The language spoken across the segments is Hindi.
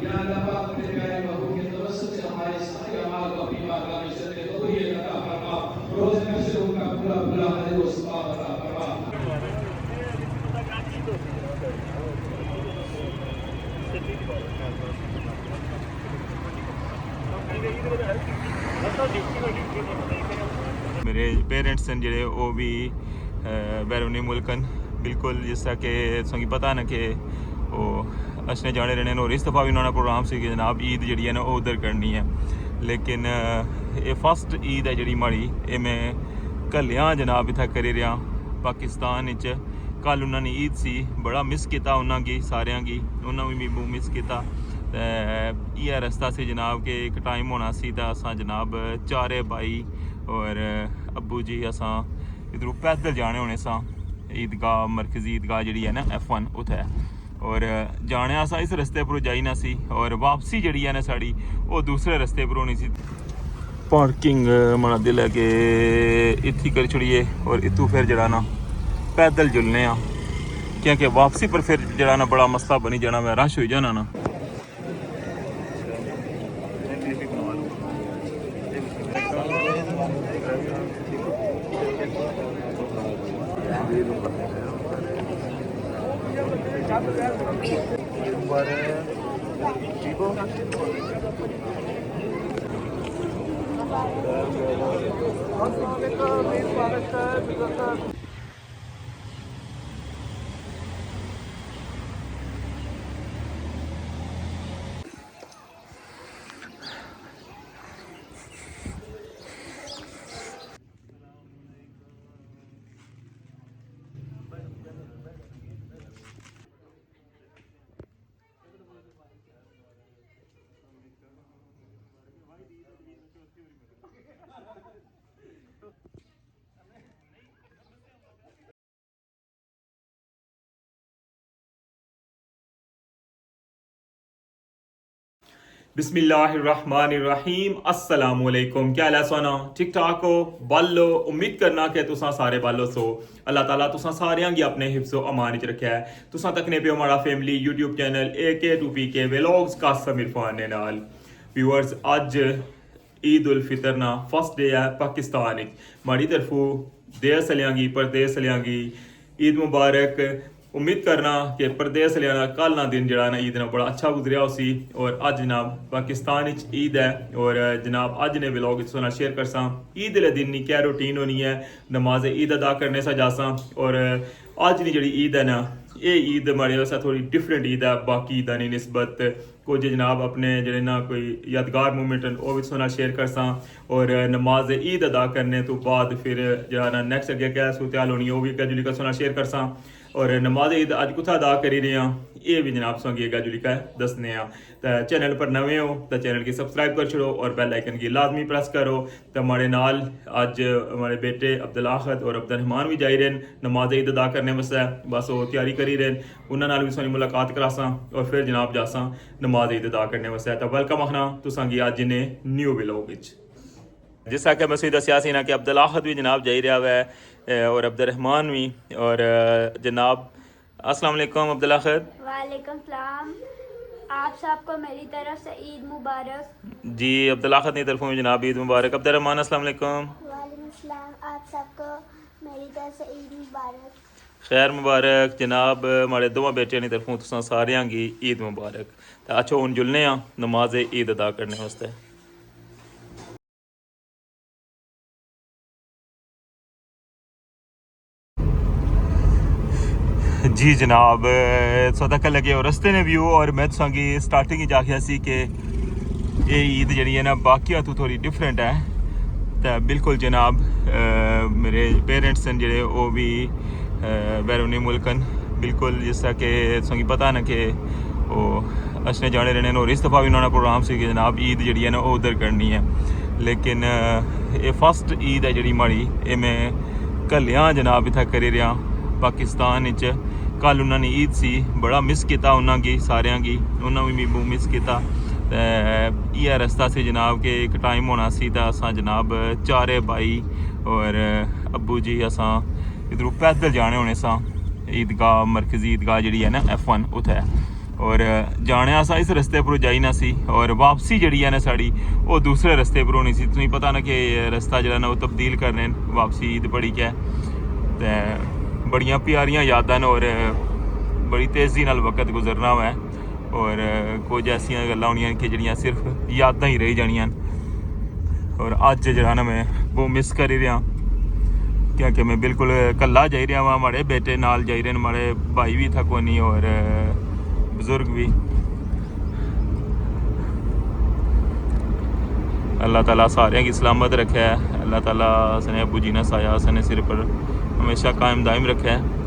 या अल्लाह पाक अपने प्यारे महबूब के तवस्सुल से हमारे सारे अमाल को अपनी बारगाह में इज्जत कबूलियत अता फरमा। रोज़ महशर का पूरा पूरा अजर व सवाब अता फरमा। मेरे पेरेंट्स हैं जेह्ड़े ओह् भी बैरूनी मुल्कन बिल्कुल जिस तरह कि तुसेंगी पता ना कि ओह् अशने जाने रहने और इस दफ़ा भी उन्होंने प्रोग्राम सी कि जनाब ईद जी है ना ओह् उधर करनी है, लेकिन ये फस्ट ईद है जी माड़ी ये मैं कल्लियां जनाब इत्थै करी रहा पाकिस्तान च। कल उन्होंने ईद सी बड़ा मिस किया उन्होंने सारियां गी, उन्होंने भी मिस किया। यह रस्ता से जनाब के एक टाइम होना सी तो असां जनाब चारे भाई और अब्बू जी असां इधरों पैदल जाने होने सा ईदगाह मरकजी ईदगाह जी है ना F1 उत्थै, और जाने असां इस रस्ते पर जाई ना सी और वापसी जी है ना साड़ी वो दूसरे रस्ते पर होनी सी। पार्किंग मना दिल है कि इत्थी कर छड़िए और इतू फिर जरा ना पैदल जुलने क्योंकि वापसी पर फिर जरा ना बड़ा मसला बनी जाना, मैं रश हो जाना ना। बिस्मिल्लाहिर्रहमानिर्रहीम, अस्सलामुअलैकुम। क्या हाल है सोना, ठीक ठाक हो बालो? उम्मीद करना कि तुसा सारे बालो सो। अल्लाह ताला तुसा सारियां गी अपने हिफ्ज़ो अमान च रखा है। तुसा तकने पे हमारा family YouTube channel AK2PK vlogs का समीर फान नाल व्यूअर्स। अज ईद उल फितर ना फर्स्ट डे है पाकिस्तान माड़ी तरफों देश सलियां गी परदेश सलियां गी ईद मुबारक। उम्मीद करना कि परदेस लिया कल ना दिन जरा ना ईद ना बड़ा अच्छा गुजरिया उसी, और अज जनाब पाकिस्तान ईद है और जनाब अज ने व्लॉग सोना शेयर करसा। ईद के दिन नहीं क्या रूटीन होनी है, नमाज ईद अदा करने सा जासा। और अज की जी ईद है ना ये ईद हमारे वास्ते थोड़ी डिफरेंट ईद है बाकी ईदा की निस्बत। कुछ जनाब अपने जो ना कोई यादगार मूवमेंट वो भी सोना शेयर करसा, और नमाज ईद अदा करने तो बाद फिर जरा ना नैक्सट अगे क्या सूरत हाल होनी है वो भी गजुली का सोना शेयर करसा। और नमाज ईद अज कुत्थै अदा करी रहे हैं ये भी जनाब संगे गजुली का दसने। तो चैनल पर नवे हो तो चैनल की सब्सक्राइब कर छोड़ो और बेल आइकन की लाजमी प्रेस करो। तो हमारे नाल अज हमारे बेटे अब्दुल आहद और अब्दुल रहमान भी जाई रहे नमाज ईद अदा करने वास्ते, बस वो तैयारी करी रहे उन्होंने भी सोनी मुलाकात करासा और फिर जनाब जासा नमाज ईद अदा करने वास्ते। तो वेलकम आखना तुसां गी अज ने न्यू व्लॉग। जिस तरह मैं उसी दसिया सी ना कि अब्दुल आहद भी जनाब जाई रहा है और अब्दुल रहमान भी। और जनाब अस्सलाम वालेकुम अब्दुल आहद। वालेकुम सलाम, आप सबको मेरी तरफ से ईद मुबारक। जी अब्दुल आहद की तरफों जनाब ईद मुबारक। अब्दुल रहमान अस्सलाम वालेकुम। वालेकुम सलाम, आप सबको मेरी तरफ से ईद मुबारक। खैर मुबारक जनाब, हमारे दोवां बेटियां की तरफों तुसां सारियां गी ईद मुबारक। तो अच्छो हुण जुलने नमाज ईद अदा करने वास्ते। जी जनाब सौदा कर लगे और रस्ते ने व्यू, और मैं तुसांगी स्टार्टिंग आखिया सी कि ये ईद जी है ना बाकियां तो थोड़ी डिफरेंट है। तो बिल्कुल जनाब मेरे पेरेंट्स हैं जेह्ड़े वो भी बैरूनी मुल्कन बिल्कुल जिस तरह कि तुसेंगी पता ना कि वो अशने जाने रहने और इस दफ़ा भी उन्होंने प्रोग्राम सी कि जनाब ईद जी है ना वो उधर करनी है, लेकिन ये फस्ट ईद है जी माड़ी ये मैं कल्लियां जनाब इत्थै करी रहा पाकिस्तान च। कल उन्होंने ईद सी बड़ा मिस किया उन्होंने सारियां गी, उन्होंने भी मिस किया। यह रस्ता से जनाब के एक टाइम होना सी तो असां जनाब चारे भाई और अब्बू जी असां इधरों पैदल जाने होने सा ईदगाह मरकजी ईदगाह जी है ना F1 उत्थै, और जाने अस इस रस्ते पर जाई ना सी और वापसी जी है ना साड़ी वो दूसरे रस्ते पर होनी सी। तुसें पता ना कि रस्ता जो ना वो तब्दील करने वापसी ईद बड़ी क्या ते बड़ियां प्यारियां यादां न और बड़ी तेज़ी नाल वक्त गुजरना हुआ है और कुछ ऐसियां गल्लां होनियां कि जिहड़ियां सिर्फ यादां ही रही जानियां और अज जरा ना मैं वो मिस करी रहा क्योंकि मैं बिल्कुल कल्ला जाई रहा वहाँ। माड़े बेटे नाल जाई रहे माड़े भाई भी था कोई नहीं और बुजुर्ग भी। अल्लाह ताला सारे की सलामत रखे है। अल्लाह ताला सने अबू जीना साया सने सिर पर हमेशा कायम दायम रखे है।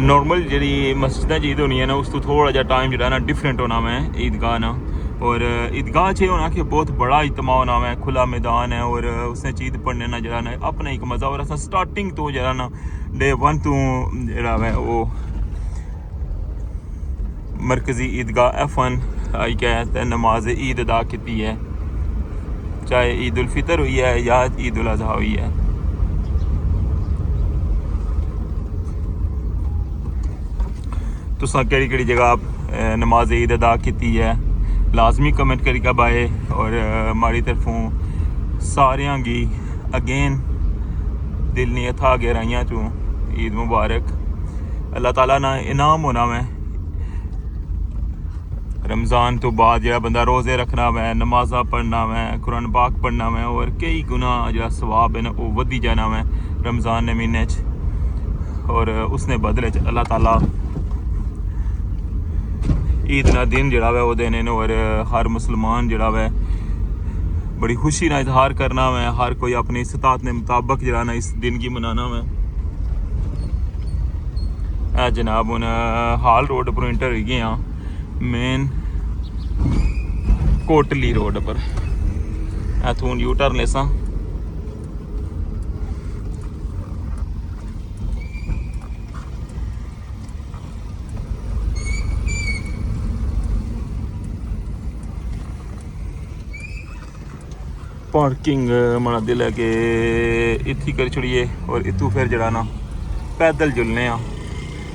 नॉर्मल जी मस्जिद ईद होनी है ना उस तो थोड़ा जहा टाइम जो ना डिफरेंट होना मैं ईदगाह ना और ईदगाह च होना कि बहुत बड़ा इज्तमा होना है, खुला मैदान है और उसने चीज पढ़ने ना जरा ना अपना एक मज़ा और अस स्टार्टिंग तो जरा ना डे 1 तो जरा है वो मरकजी ईदगाह F1 आई क्या नमाज ईद अदा की है, चाहे ईद उल फितर हुई है या ईद उल अजहा हुई है। तुसा केड़ी केड़ी जगह नमाज ईद अदा की है लाजमी कमेंट करी का बाए और हमारी तरफों सारियां गी अगेन दिल नी था गहराइयां चूँ ईद मुबारक। अल्लाह ताला ना इनाम होना मैं रमज़ान तो बाद जो बंदा रोज़े रखना मैं नमाजा पढ़ना मैं कुरान पाक पढ़ना मैं और कई गुना जो सवाब है ना वो वधी जाना मैं रमज़ान ने महीने और उसने बदले अल्लाह ताला ईद ना दिन जड़ा वै वो देने और हर मुसलमान जड़ा वै बड़ी खुशी ना इजहार करना वै। हर कोई अपनी इस्तात ने मुताबिक जड़ा ना इस दिन की मनाना वै। जनाब हूँ हाल रोड पर इंटर हो गए हाँ मेन कोटली रोड पर इथों यू टर्न लेसा पार्किंग मना दिल है कि इतनी कर छोड़िए और इतू फिर जरा ना पैदल जुलने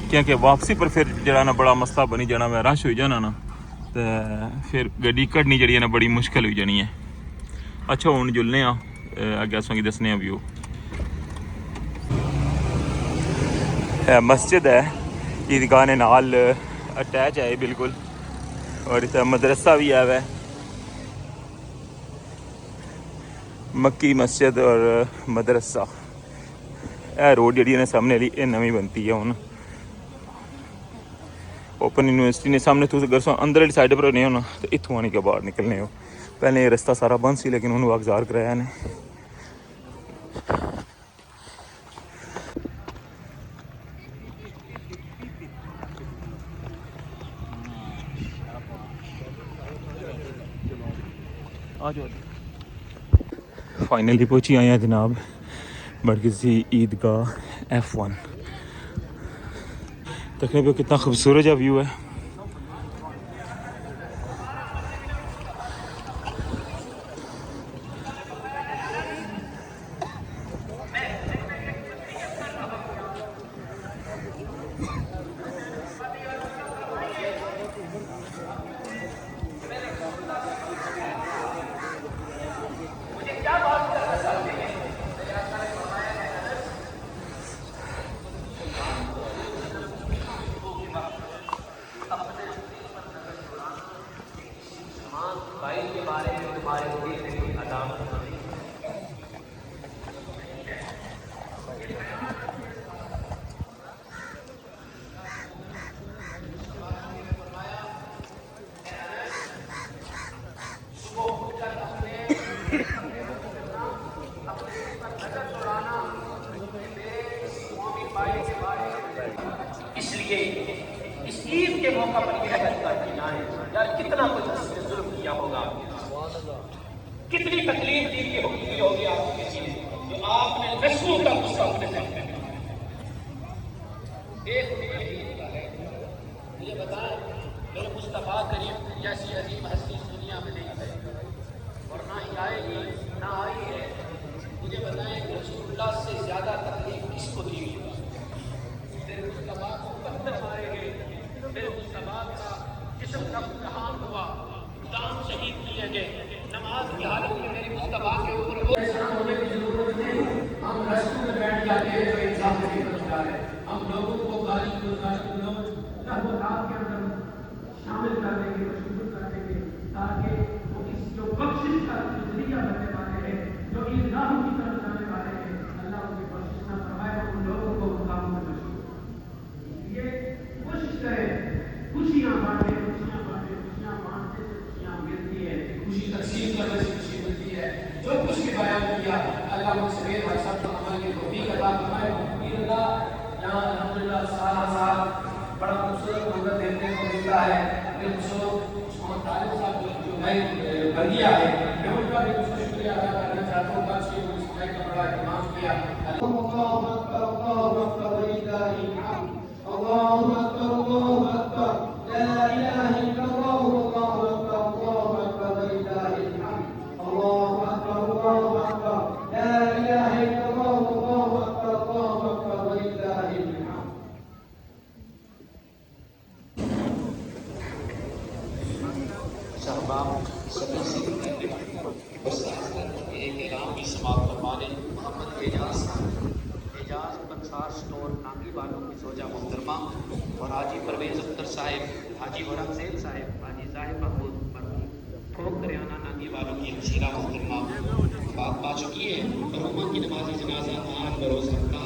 क्योंकि वापसी पर फिर जरा ना बड़ा मसला बनी जाना मैं रश हो जाना ना तो फिर गड्डी कढ़नी जी ना बड़ी मुश्किल हो जानी है। अच्छा हूँ जुलने अगे अस दसने व्यू मस्जिद है ईदगाह ने नाल अटैच है बिल्कुल और इतना मदरसा भी है वै मक्की मस्जिद और मदरसा। यह रोड जी सामने वाली ये नवी बनती है हूँ ओपन यूनिवर्सिटी ने सामने तुम अगर अंदर वाली साइड पर नहीं होना तो इतों आने के बाहर निकलने हो। पहले ये रास्ता सारा बंद सी लेकिन उन्होंने अगजार कराया ने। फाइनली पहुंची आए हैं जनाब मरकज़ी ईदगाह F1। देखने पे कितना खूबसूरत सा व्यू है। इसलिए इस ईद के मौका पर यह फैसला किया है यार कितना कुछ उसने जुल्म किया होगा, कितनी तकलीफ दी होगी आपको किसी ने जो आपने नस्लों का गुस्सा अपने साथ कर एक ये बताएं मेरे मुस्तफा करीम जैसी अजीम हस्ती दुनिया में नहीं है। आएगी ना आई है, मुझे बताएं रसूलुल्लाह से ज्यादा तकलीफ किसको दी गई? फिर मुस्तफा को पत्थर मारे गए, फिर मुस्तफा का जिस्म का इम्तिहान हुआ, दाम शहीद किए गए, नमाज की हालत में मेरे मुस्तफा के ऊपर परेशान होने की जरूरत नहीं। हम रस्ते में बैठ जाते हैं जो इंसान की तरफ जा रहे हैं, हम लोगों को गाली के अंदर शामिल कर देंगे, मशगूल कर देंगे, ताकि वो इस जो बख्शिश का नजरिया बनने वाले हैं, जो इल्हाम की तरफ जाने वाले हैं, अल्लाह उनकी बख्शिश न फरमाए और उन लोगों को मुकाम में मशगूल। इसलिए कोशिश करें, खुशियाँ बांटे, खुशियाँ बांटे, खुशियाँ बांटने से खुशियाँ मिलती है, खुशी तकसीम करने से खुशी मिलती है। जो कुछ भी बयान किया अल्लाह मुझसे भाई साहब को अमल की तौफीक अता फरमाए। यहाँ अल्हम्दुलिल्लाह सारा साल बड़ा खूबसूरत मंजर देखने को मिलता है। मोहम्मद तालिब साहब जो नए बंदिया है, मैं उनका भी कुछ शुक्रिया अदा करना चाहता हूँ। बस ये उस भाई का बड़ा इत्मीनान किया। अल्लाहु अकबर, अल्लाहु अकबर, वलिल्लाहिल हम्द। अल्लाहु अकबर, अल्लाहु अकबर, ला इलाहा इल्लल्लाह, अल्लाहु अकबर, वलिल्लाहिल हम्द। अल्लाहु अकबर, अल्लाहु अकबर, ला इलाहा इल्लल्लाह, अल्लाहु अकबर, वलिल्लाहिल हम्द। शहबाब सभी से एक ऐलान भी समाप्त फरमाने। मोहम्मद एजाज पंसार स्टोर नांगी वालों की सोजा मोहतरमा और हाजी परवेज अख्तर साहिब, हाजी औरंगजेब साहिब, हाजी जाहिर महमूद मरहूम ठोक दरियाना नांगी वालों की हसीरा मोहतरमा बात पा चुकी है। मरहुमा की नमाज जनाजा आज बरोज़ हफ्ता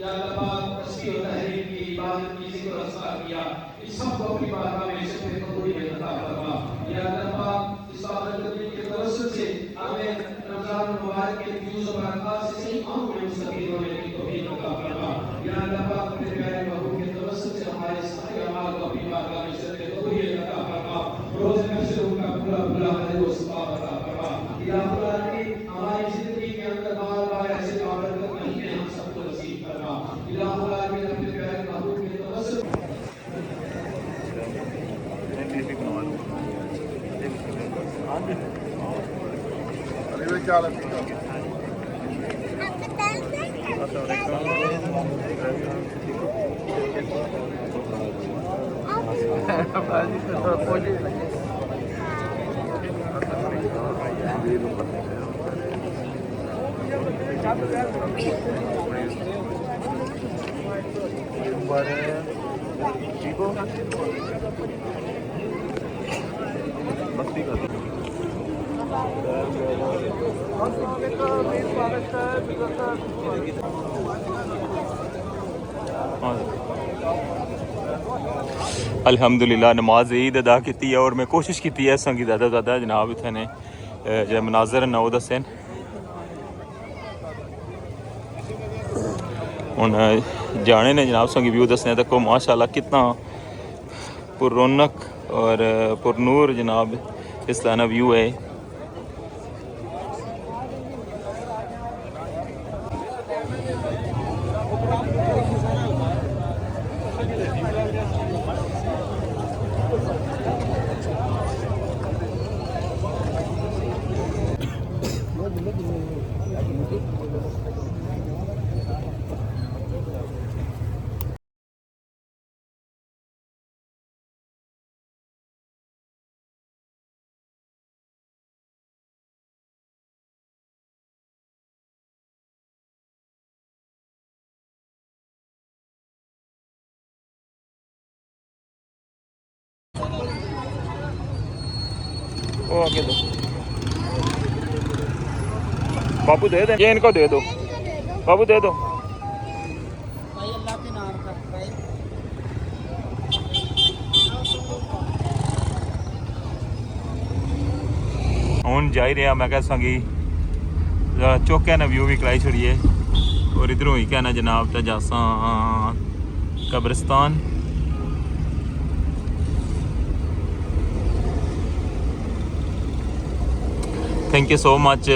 या अल्लाह तस्बीह और तहरीम की इबादत की जिक्र रसा किया, इस सबको अपनी बारगाह में इज्जत में कबूलियत अता फरमा। या अल्लाह इस बाबर कदीम के तवस्सुल से हमें रमजान मुबारक के फ्यूज़ और बरक़ात से सही आँख में मुस्तक़ीम होने की तौफीक अता फरमा। या अल्लाह अपने प्यारे महबूब के तवस्सुल से हमारे सारे अमाल को अपनी बारगाह में इज्जत में कबूलियत अता फरमा। रोज़ महशर उनका पूरा पूरा अजर व सवाब अता फरमा। या अल्लाह हमारी जिंदगी के अंदर बार बार ऐसे बाबरकत महीने हम सबको नसीब फरमा। या अल्लाह अपने प्यारे महबूब के तवस्सुल अल्हम्दुलिल्लाह नमाज ईद अदा की है और मैं कोशिश की है संगी ज़्यादा ज़्यादा जनाब इतने जो मनाजर न वो दसें हूँ जाने ने जनाब संगी व्यू दसने तक माशाल्लाह कितना पुररौनक और पुरनूर जनाब इस तरह व्यू है। वो आगे दो बाबू, दे दे, ये इनको दे दो बाबू, दे दो। भाई अल्लाह के नाम का भाई हूँ जा ही रहा मैं कह संगी चौके ने व्यू भी कराई छोड़िए और इधरों ही कहना जनाब तो जासा कब्रिस्तान। Thank you so much.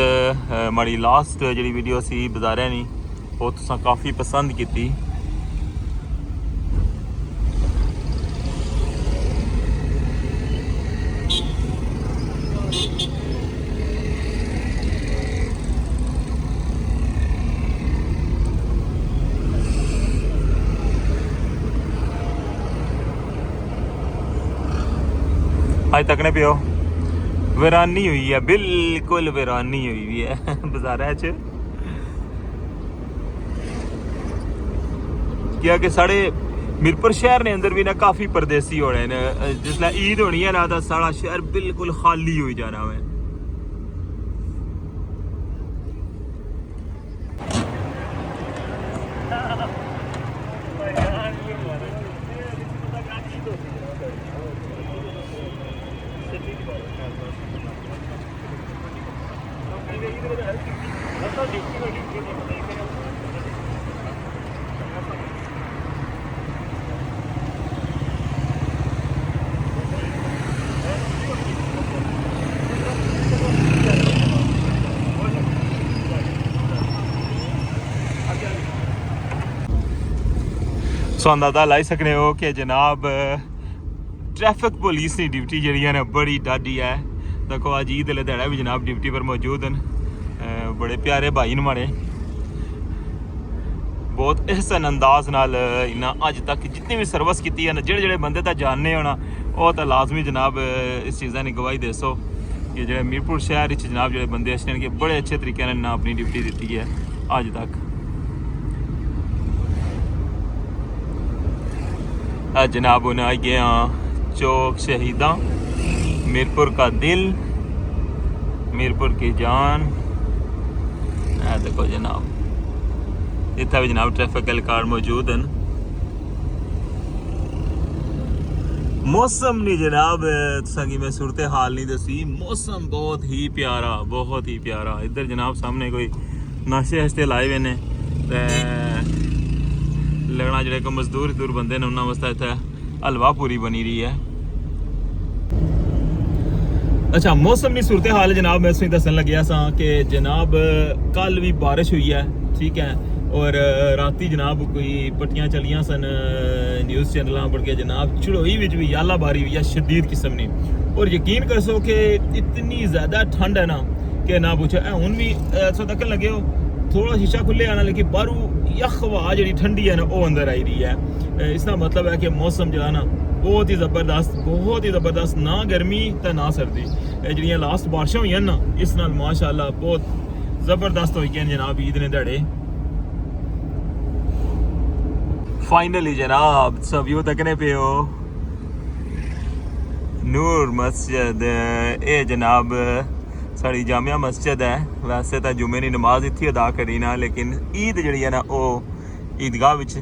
हमारी लास्ट जी वीडियो सी बाजारे नहीं वो तुसा काफ़ी पसंद की। अज तकने पियो वीरानी हुई है, बिल्कुल वीरानी हुई हुई है बाजारा च। क्या कि साढ़े मीरपुर शहर ने अंदर भी ना काफ़ी परदेसी हो रहे हैं। जिसलै ईद होनी है ना तो सारा शहर बिल्कुल खाली हो जाना है। सो अंदाजा लाई सकने हो कि जनाब ट्रैफिक पुलिस की ड्यूटी जी है बड़ी डाडी है। देखो अज ईद वाले ध्याड़े भी जनाब ड्यूटी पर मौजूद हैं। बड़े प्यारे भाई न माड़े, बहुत एहसन अंदाज नाल इन्ना अज तक जितनी भी सर्विस की है ना, जेड़े बंदे तो जानने होना वो तो लाजमी जनाब इस चीज़ा की गवाही दसो कि जो मीरपुर शहर जनाब जो बंदे अच्छे कि बड़े अच्छे तरीके ने अपनी ड्यूटी दी है अज तक। जनाब उन्हें आई गए चौक शहीदा, मीरपुर का दिल, मीरपुर की जान। देखो जनाब इतना भी जनाब ट्रैफिक एहलकार मौजूद हैं। मौसम नहीं जनाब की मैं सूरत हाल नहीं दसी, मौसम बहुत ही प्यारा, बहुत ही प्यारा। इधर जनाब सामने कोई नाश्ते हश्ते लाए हुए ने लगना जो को मजदूर बंदे ने उन्होंने वास्ते इतना हलवा पूरी बनी रही है। अच्छा मौसम की सूरत हाल जनाब मैं उसमें दसन लग्या सा कि जनाब कल भी बारिश हुई है, ठीक है, और राती जनाब कोई पट्टियां चलियां सन न्यूज़ चैनलों पर के जनाब चढ़ोई भी आला बारी हुई है शदीद किस्म ने। और यकीन कर सो कि इतनी ज़्यादा ठंड है ना कि ना पूछो। हूँ भी सो तक लगे हो थोड़ा शीशा खुले आना, लेकिन बारू यख हवा जी ठंडी है ना वो अंदर आई रही है। इसका मतलब है कि मौसम जो है ना बहुत ही ज़बरदस्त, बहुत ही ज़बरदस्त, ना गर्मी तो ना सर्दी। जी लास्ट बारिशां हुई ना इस नाल माशाअल्लाह बहुत ज़बरदस्त हुई हैं जनाब ईद ने दड़े। फाइनली जनाब सब व्यू तकने पे हो नूर मस्जिद। ये जनाब साड़ी जामिया मस्जिद है। वैसे तो जुमे की नमाज इतनी अदा करी ना, लेकिन ईद जी है ना वो ईदगाह विच,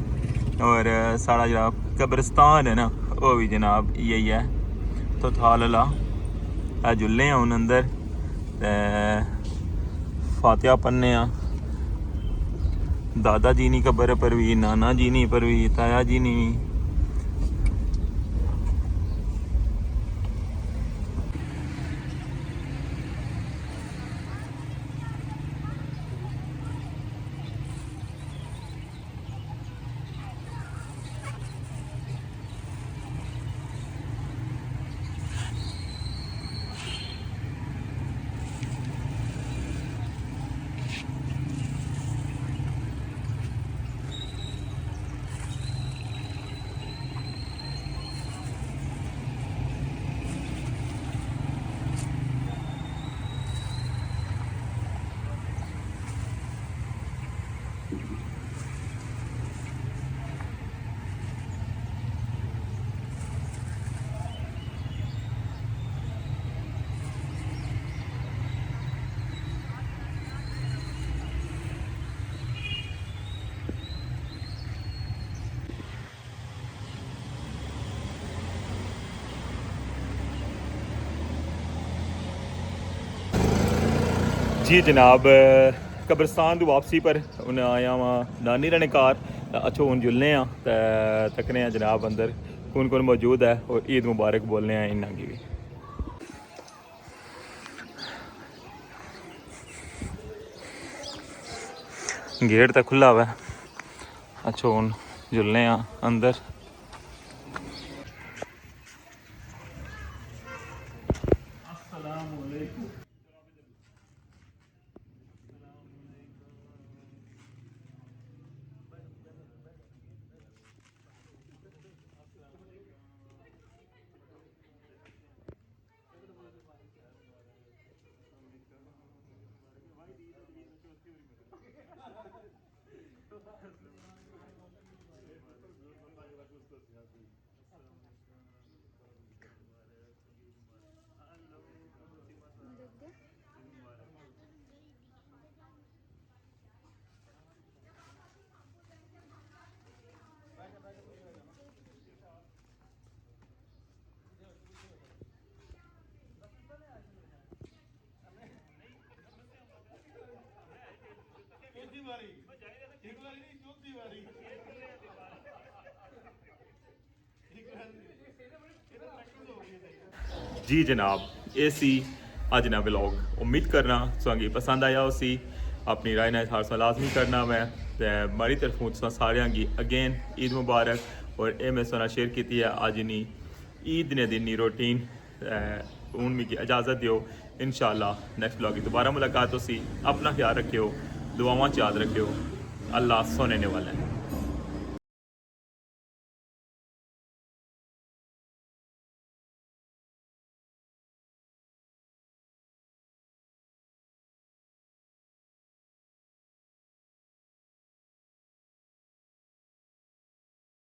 और साड़ा जरा कब्रिस्तान है ना वो भी जनाब यही है। तो थाला जुल्ले हूँ अंदर फातिहा पढ़ने दादा जी नी कब्र पर भी, नाना जी नी पर भी, ताया जी नी भी। जी जनाब कब्रिस्तान की वापसी पर उन्हें आया वहाँ नानी रहने कार अच्छो हूँ जुलने तकने जनाब अंदर कौन कौन मौजूद है और ईद मुबारक बोलने हैं इन्ना की भी। गेट तो खुला हुआ है, अच्छो हूँ जुलने अंदर। जी जनाब, ये सी अज ना व्लॉग। उम्मीद करना तुसेंगी पसंद आया उसी। अपनी राय ने इजहार लाजमी करना मैं ते मेरी तरफों तुसें सारेआं गी अगेन ईद मुबारक। और ये मैं तुसें शेयर की है अज नी ईद ने दिन दी रूटीन। हूँ मिगी इजाज़त दियो, इंशाअल्लाह नेक्स्ट व्लॉग दोबारा मुलाकात होसी। अपना ख्याल रखियो, दुआवां च याद रखियो। अल्लाह सुनने वाला है।